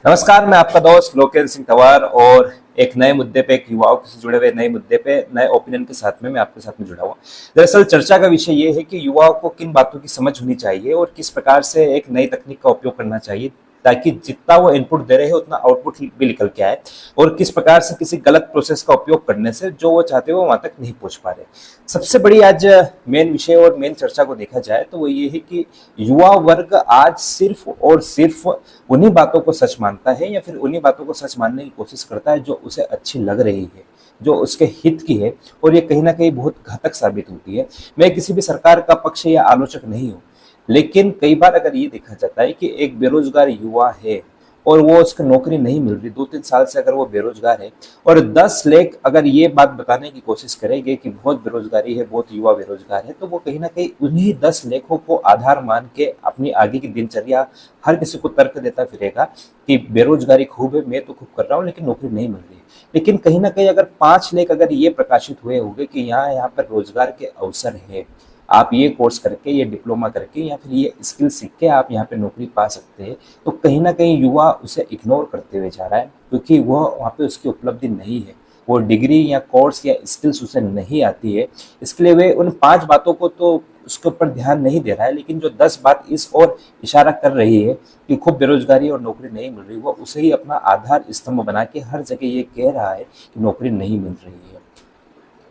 नमस्कार, मैं आपका दोस्त लोकेश सिंह तंवर और एक नए मुद्दे पे, एक युवाओं से जुड़े हुए नए मुद्दे पे, नए ओपिनियन के साथ में मैं आपके साथ में जुड़ा हुआ। दरअसल चर्चा का विषय ये है कि युवाओं को किन बातों की समझ होनी चाहिए और किस प्रकार से एक नई तकनीक का उपयोग करना चाहिए ताकि जितना वो इनपुट दे रहे हैं उतना आउटपुट भी निकल के आए, और किस प्रकार से किसी गलत प्रोसेस का उपयोग करने से जो वो चाहते हैं वो वहां तक नहीं पहुंच पा रहे। सबसे बड़ी आज मेन विषय और मेन चर्चा को देखा जाए तो वो ये है कि युवा वर्ग आज सिर्फ और सिर्फ उन्हीं बातों को सच मानता है या फिर उन्हीं बातों को सच मानने की कोशिश करता है जो उसे अच्छी लग रही है, जो उसके हित की है, और ये कहीं ना कहीं बहुत घातक साबित होती है। मैं किसी भी सरकार का पक्ष या आलोचक नहीं हूँ, लेकिन कई बार अगर ये देखा जाता है कि एक बेरोजगार युवा है और वो उसको नौकरी नहीं मिल रही, 2-3 साल से अगर वो बेरोजगार है, और 10 लोग अगर ये बात बताने की कोशिश करेंगे कि बहुत बेरोजगारी है, बहुत युवा बेरोजगार है, तो वो कहीं ना कहीं उन्हीं 10 लोगों को आधार मान के अपनी आगे की दिनचर्या हर किसी को तर्क देता फिरेगा कि बेरोजगारी खूब है, मैं तो खूब कर रहा हूँ लेकिन नौकरी नहीं मिल रही है। लेकिन कहीं ना कहीं अगर 5 लोग अगर ये प्रकाशित हुए होंगे कि यहाँ यहाँ पर रोजगार के अवसर है, आप ये कोर्स करके, ये डिप्लोमा करके या फिर ये स्किल सीख के आप यहाँ पे नौकरी पा सकते हैं, तो कहीं ना कहीं युवा उसे इग्नोर करते हुए जा रहा है क्योंकि वह वहाँ पे उसकी उपलब्धि नहीं है, वो डिग्री या कोर्स या स्किल्स उसे नहीं आती है। इसके लिए वे उन 5 बातों को तो उसके ऊपर ध्यान नहीं दे रहा है, लेकिन जो 10 बात इस ओर इशारा कर रही है कि खूब बेरोजगारी और नौकरी नहीं मिल रही, वो उसे ही अपना आधार स्तंभ बना के हर जगह ये कह रहा है कि नौकरी नहीं मिल रही है।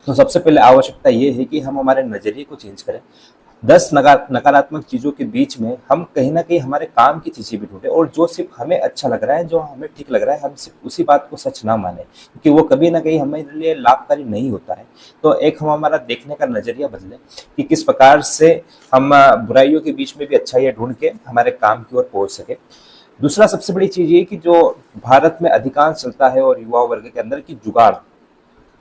तो सबसे पहले आवश्यकता ये है कि हम हमारे नजरिए को चेंज करें। 10 नकारात्मक चीजों के बीच में हम कहीं ना कहीं हमारे काम की चीजें भी ढूंढें, और जो सिर्फ हमें अच्छा लग रहा है, जो हमें ठीक लग रहा है, हम सिर्फ उसी बात को सच ना माने क्योंकि वो कभी ना कहीं हमारे लिए लाभकारी नहीं होता है। तो एक हम हमारा देखने का नजरिया बदलें कि किस प्रकार से हम बुराइयों के बीच में भी अच्छाइयाँ ढूंढ के हमारे काम की ओर पहुंच सके। दूसरा सबसे बड़ी चीज ये कि जो भारत में अधिकांश चलता है और युवा वर्ग के अंदर की जुगाड़,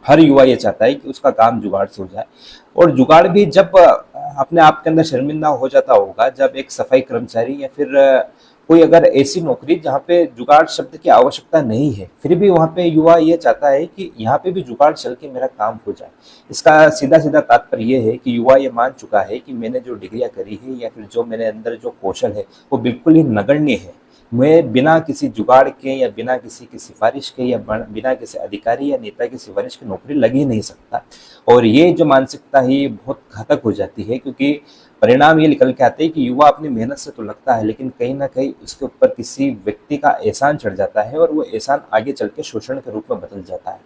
हर युवा ये चाहता है कि उसका काम जुगाड़ से हो जाए, और जुगाड़ भी जब अपने आप के अंदर शर्मिंदा हो जाता होगा जब एक सफाई कर्मचारी या फिर कोई अगर ऐसी नौकरी जहाँ पे जुगाड़ शब्द की आवश्यकता नहीं है, फिर भी वहाँ पे युवा ये चाहता है कि यहाँ पे भी जुगाड़ चल के मेरा काम हो जाए। इसका सीधा सीधा तात्पर्य ये है कि युवा ये मान चुका है कि मैंने जो डिग्रियां करी है या फिर जो मेरे अंदर जो कौशल है वो बिल्कुल ही नगण्य है। मैं बिना किसी जुगाड़ के या बिना किसी की सिफारिश के या बिना किसी अधिकारी या नेता की सिफारिश की नौकरी लग ही नहीं सकता। और ये जो मानसिकता है ये बहुत घातक हो जाती है क्योंकि परिणाम ये निकल के आते हैं कि युवा अपनी मेहनत से तो लगता है, लेकिन कहीं ना कहीं उसके ऊपर किसी व्यक्ति का एहसान चढ़ जाता है और वो एहसान आगे चल के शोषण के रूप में बदल जाता है।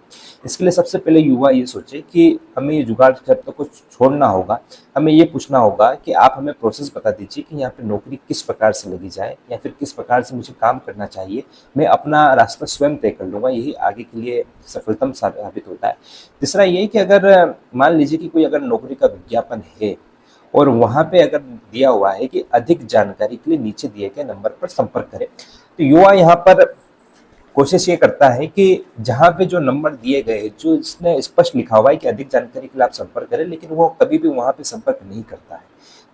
इसके लिए सबसे पहले युवा ये सोचे कि हमें ये जुगाड़ शब्द को छोड़ना होगा। हमें ये पूछना होगा कि आप हमें प्रोसेस बता दीजिए कि यहाँ पे नौकरी किस प्रकार से लगी जाए या फिर किस प्रकार से मुझे काम करना चाहिए, मैं अपना रास्ता स्वयं तय कर लूंगा, यही आगे के लिए सफलतम साबित होता है। तीसरा ये कि अगर मान लीजिए कि कोई अगर नौकरी का विज्ञापन है और वहां पे अगर दिया हुआ है कि अधिक जानकारी के लिए नीचे दिए गए नंबर पर संपर्क करें, तो युवा यहाँ पर कोशिश ये करता है कि जहाँ पे जो नंबर दिए गए, जो इसने स्पष्ट लिखा हुआ है कि अधिक जानकारी के लिए आप संपर्क करें, लेकिन वो कभी भी वहां पे संपर्क नहीं करता है।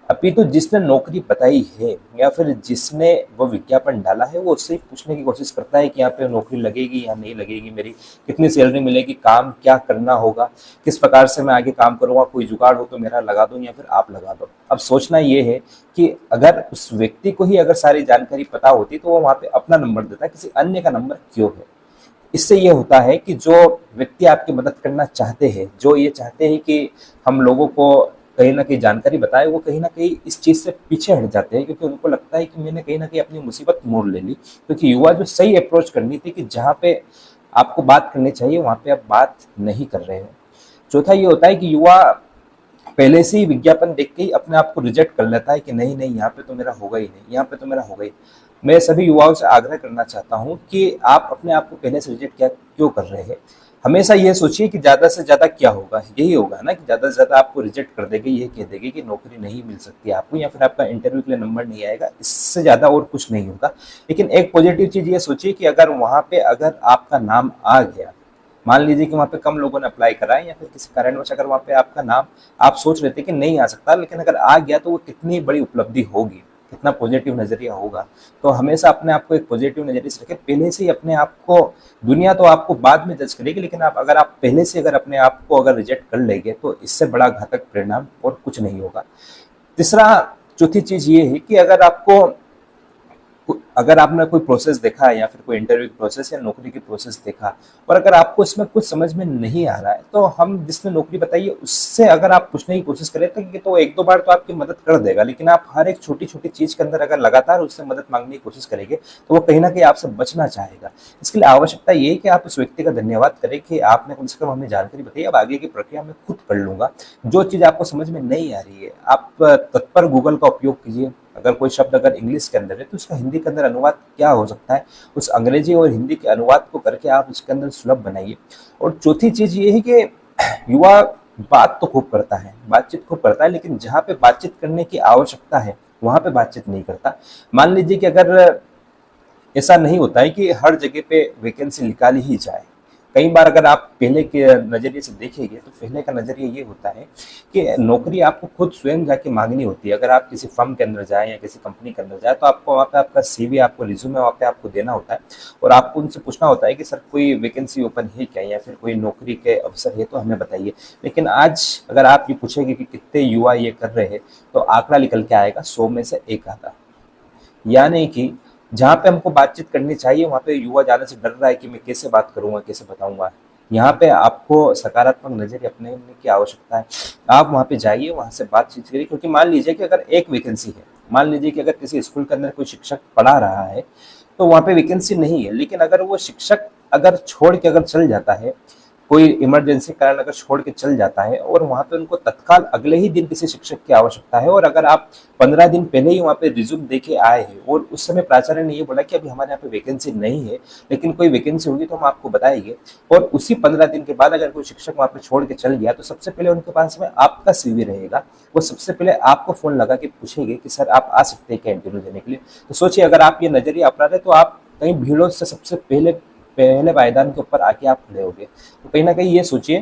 अपितु जिसने नौकरी बताई है या फिर जिसने वो विज्ञापन डाला है वो उससे ही पूछने की कोशिश करता है कि यहाँ पे नौकरी लगेगी या नहीं लगेगी, मेरी कितनी सैलरी मिलेगी, काम क्या करना होगा, किस प्रकार से मैं आगे काम करूंगा, कोई जुगाड़ हो तो मेरा लगा दो या फिर आप लगा दो। अब सोचना ये है कि अगर उस व्यक्ति को ही अगर सारी जानकारी पता होती तो वो वहां पे अपना नंबर देता, किसी अन्य का नंबर क्यों है। इससे ये होता है कि जो व्यक्ति आपकी मदद करना चाहते हैं, जो ये चाहते हैं कि हम लोगों को कहीं ना कहीं जानकारी बताए, वो कहीं ना कहीं इस चीज से पीछे हट जाते हैं क्योंकि उनको लगता है कि मैंने कहीं ना कहीं अपनी मुसीबत मोड़ ले ली। क्योंकि युवा जो सही अप्रोच करनी थी कि जहाँ पे आपको बात करनी चाहिए वहां पे आप बात नहीं कर रहे हो। चौथा ये होता है कि युवा पहले से ही विज्ञापन देख के ही अपने आप को रिजेक्ट कर लेता है कि नहीं नहीं, यहाँ पे तो मेरा होगा ही नहीं, यहाँ पे तो मेरा होगा ही। मैं सभी युवाओं से आग्रह करना चाहता हूँ कि आप अपने आप को पहले से रिजेक्ट क्या क्यों कर रहे हैं। हमेशा ये सोचिए कि ज्यादा से ज्यादा क्या होगा, यही होगा ना कि ज्यादा से ज्यादा आपको रिजेक्ट कर देगी, ये कह देगी कि नौकरी नहीं मिल सकती आपको या फिर आपका इंटरव्यू के लिए नंबर नहीं आएगा, इससे ज्यादा और कुछ नहीं होगा। लेकिन एक पॉजिटिव चीज ये सोचिए कि अगर वहां पे अगर आपका नाम आ गया, मान लीजिए कि वहाँ पे कम लोगों ने अप्लाई करा है या फिर किसी कारणवश अगर वहाँ पे आपका नाम, आप सोच रहे थे कि नहीं आ सकता, लेकिन अगर आ गया तो वो कितनी बड़ी उपलब्धि होगी, कितना पॉजिटिव नजरिया होगा। तो हमेशा अपने आप को एक पॉजिटिव नजरिए से रखें, पहले से ही अपने आप को, दुनिया तो आपको बाद में जज करेगी, लेकिन आप पहले से अगर अपने आप को अगर रिजेक्ट कर लेंगे तो इससे बड़ा घातक परिणाम और कुछ नहीं होगा। चौथी चीज ये है कि अगर आपको अगर आपने कोई प्रोसेस देखा है या फिर कोई इंटरव्यू की प्रोसेस या नौकरी की प्रोसेस देखा और अगर आपको इसमें कुछ समझ में नहीं आ रहा है, तो हम जिसने नौकरी बताई है उससे अगर आप पूछने की कोशिश करें तो एक दो बार तो आपकी मदद कर देगा, लेकिन आप हर एक छोटी छोटी चीज के अंदर अगर लगातार उससे मदद मांगने की कोशिश करेंगे तो वो कहीं ना कहीं आपसे बचना चाहेगा। इसके लिए आवश्यकता ये है कि आप उस व्यक्ति का धन्यवाद करें कि आपने कम से कम हमें जानकारी बताई, अब आगे की प्रक्रिया मैं खुद कर लूंगा। जो चीज आपको समझ में नहीं आ रही है आप तत्पर गूगल का उपयोग कीजिए। अगर कोई शब्द अगर इंग्लिश के अंदर है तो उसका हिंदी के अंदर अनुवाद क्या हो सकता है, उस अंग्रेजी और हिंदी के अनुवाद को करके आप उसके अंदर सुलभ बनाइए। और चौथी चीज ये है कि युवा बात तो खूब करता है, बातचीत खूब करता है, लेकिन जहाँ पे बातचीत करने की आवश्यकता है वहां पे बातचीत नहीं करता। मान लीजिए कि अगर ऐसा नहीं होता है कि हर जगह पे वैकेंसी निकाली ही जाए। कई बार अगर आप पहले के नजरिए से देखेंगे तो पहले का नजरिया ये होता है कि नौकरी आपको खुद स्वयं जाके मांगनी होती है। अगर आप किसी फर्म के अंदर जाए या किसी कंपनी के अंदर जाए तो आपको वहाँ पे आपका सीवी, आपको रिज्यूमे वहाँ पे आपको देना होता है और आपको उनसे पूछना होता है कि सर कोई वैकेंसी ओपन है क्या या फिर कोई नौकरी के अवसर है तो हमें बताइए। लेकिन आज अगर आप ये पूछेंगे कि कितने युवा ये कर रहे हैं तो आंकड़ा निकल के आएगा 100 में से एक आधा। यानी कि जहाँ पे हमको बातचीत करनी चाहिए वहाँ पे युवा जाने से डर रहा है कि मैं कैसे बात करूंगा, कैसे बताऊंगा। यहाँ पे आपको सकारात्मक नजरिए अपनाने की आवश्यकता है। आप वहाँ पे जाइए, वहाँ से बातचीत करिए, क्योंकि मान लीजिए कि अगर एक वैकेंसी है, मान लीजिए कि अगर किसी स्कूल के अंदर कोई शिक्षक पढ़ा रहा है तो वहाँ पे वैकेंसी नहीं है, लेकिन अगर वो शिक्षक अगर छोड़ के अगर चल जाता है, कोई इमरजेंसी कारण अगर छोड़ के चल जाता है और वहां पे उनको तत्काल अगले ही दिन किसी शिक्षक की आवश्यकता है, और अगर आप 15 दिन पहले ही वहां पे रिज्यूम देके आए हैं और उस समय प्राचार्य ने ये बोला कि अभी हमारे यहाँ पे वैकेंसी नहीं है लेकिन कोई वैकेंसी होगी तो हम आपको बताएंगे, और उसी 15 दिन के बाद अगर कोई शिक्षक वहां पे छोड़ के चल गया तो सबसे पहले उनके पास में आपका सीवी रहेगा। वो सबसे पहले आपको फोन लगा के पूछेंगे कि सर आप आ सकते हैं क्या इंटरव्यू देने के लिए। तो सोचिए अगर आप ये नजरिया अपना रहे तो आप कहीं भीड़ों से सबसे पहले पायदान के ऊपर आके आप खड़े होंगे। तो कहीं ना कहीं ये सोचिए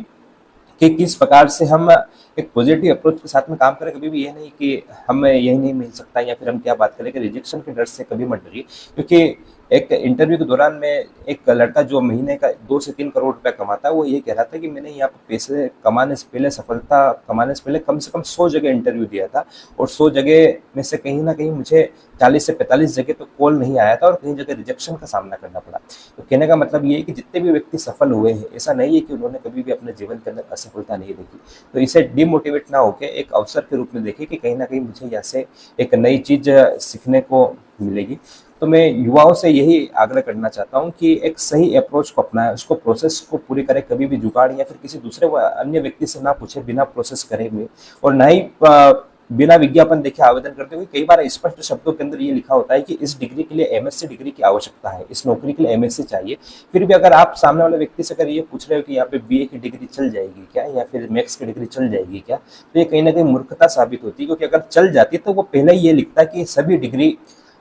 कि किस प्रकार से हम एक पॉजिटिव अप्रोच के साथ में काम करें। कभी भी ये नहीं कि हमें यही नहीं मिल सकता या फिर हम क्या बात करें, कि रिजेक्शन के डर से कभी मत डरिए। क्योंकि एक इंटरव्यू के दौरान में एक लड़का जो महीने का 2 से 3 करोड़ रुपया कमाता है वो ये कह रहा था कि मैंने यहाँ पे पैसे कमाने से पहले, सफलता कमाने से पहले कम से कम 100 जगह इंटरव्यू दिया था और 100 जगह में से कहीं ना कहीं मुझे 40 से 45 जगह तो कॉल नहीं आया था और कहीं जगह रिजेक्शन का सामना करना पड़ा। तो कहने का मतलब ये है कि जितने भी व्यक्ति सफल हुए हैं ऐसा नहीं है कि उन्होंने कभी भी अपने जीवन के अंदर असफलता नहीं देखी। तो इसे डिमोटिवेट ना होकर एक अवसर के रूप में देखें कि कहीं ना कहीं मुझे यहाँ से एक नई चीज सीखने को मिलेगी। तो मैं युवाओं से यही आग्रह करना चाहता हूँ कि एक सही अप्रोच को अपनाएं, उसको प्रोसेस को पूरी करें, कभी भी जुगाड़ या फिर किसी दूसरे अन्य व्यक्ति से ना पूछे, बिना प्रोसेस करे हुए, और ना ही बिना विज्ञापन देखे आवेदन करते हुए। कई बार स्पष्ट शब्दों के अंदर ये लिखा होता है कि इस डिग्री के लिए एमएससी डिग्री की आवश्यकता है, इस नौकरी के लिए एमएससी चाहिए। फिर भी अगर आप सामने वाले व्यक्ति से अगर ये पूछ रहे हो कि यहाँ पे बीए की डिग्री चल जाएगी क्या या फिर मैथ्स की डिग्री चल जाएगी क्या, तो ये कहीं ना कहीं मूर्खता साबित होती है। क्योंकि अगर चल जाती तो वो पहले ही ये लिखता कि सभी डिग्री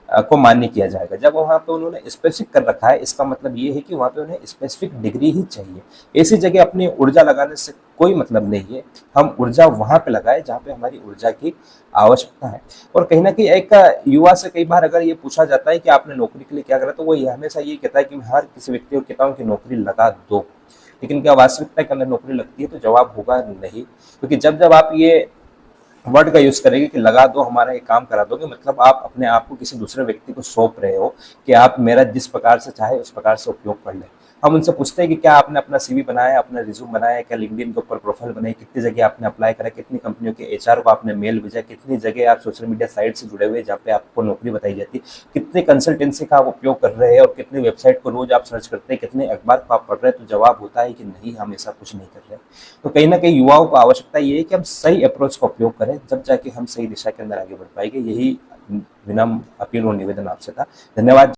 को मान्य किया जाएगा। जब वहां पे उन्होंने स्पेसिफिक कर रखा है इसका मतलब ये है कि वहां पे उन्हें स्पेसिफिक डिग्री ही चाहिए। ऐसी जगह अपनी ऊर्जा लगाने से कोई मतलब नहीं है। हम ऊर्जा वहां पे लगाए जहाँ पे हमारी ऊर्जा की आवश्यकता है। और कहीं ना कहीं एक युवा से कई बार अगर ये पूछा जाता है कि आपने नौकरी के लिए क्या करा, तो वो हमेशा ये कहता है कि मैं हर किसी व्यक्ति को कहता हूँ कि नौकरी लगा दो, लेकिन क्या वास्तविकता के अंदर नौकरी लगती है? तो जवाब होगा नहीं। क्योंकि जब आप ये वर्ड का यूज करेंगे कि लगा दो, हमारा ये काम करा दोगे, मतलब आप अपने आप को किसी दूसरे व्यक्ति को सौंप रहे हो कि आप मेरा जिस प्रकार से चाहे उस प्रकार से उपयोग कर ले। हम उनसे पूछते हैं कि क्या आपने अपना सीवी बनाया, अपना रिज्यूम बनाया, क्या लिंक्डइन के ऊपर प्रोफाइल बनाई, कितनी जगह आपने अप्लाई करा, कितनी कंपनियों के एचआर को आपने मेल भेजा, कितनी जगह आप सोशल मीडिया साइट से जुड़े हुए जहाँ पे आपको नौकरी बताई जाती है, कितने कंसल्टेंसी का आप उपयोग कर रहे हैं और कितनी वेबसाइट को रोज आप सर्च करते हैं, कितने अखबार को आप पढ़ रहे हैं। तो जवाब होता है कि नहीं, हम ऐसा कुछ नहीं कर रहे। तो कहीं ना कहीं युवाओं को आवश्यकता ये है कि हम सही अप्रोच का उपयोग करें, जब जाके हम सही दिशा के अंदर आगे बढ़ पाएंगे। यही विनम्र अपील और निवेदन आपसे था। धन्यवाद।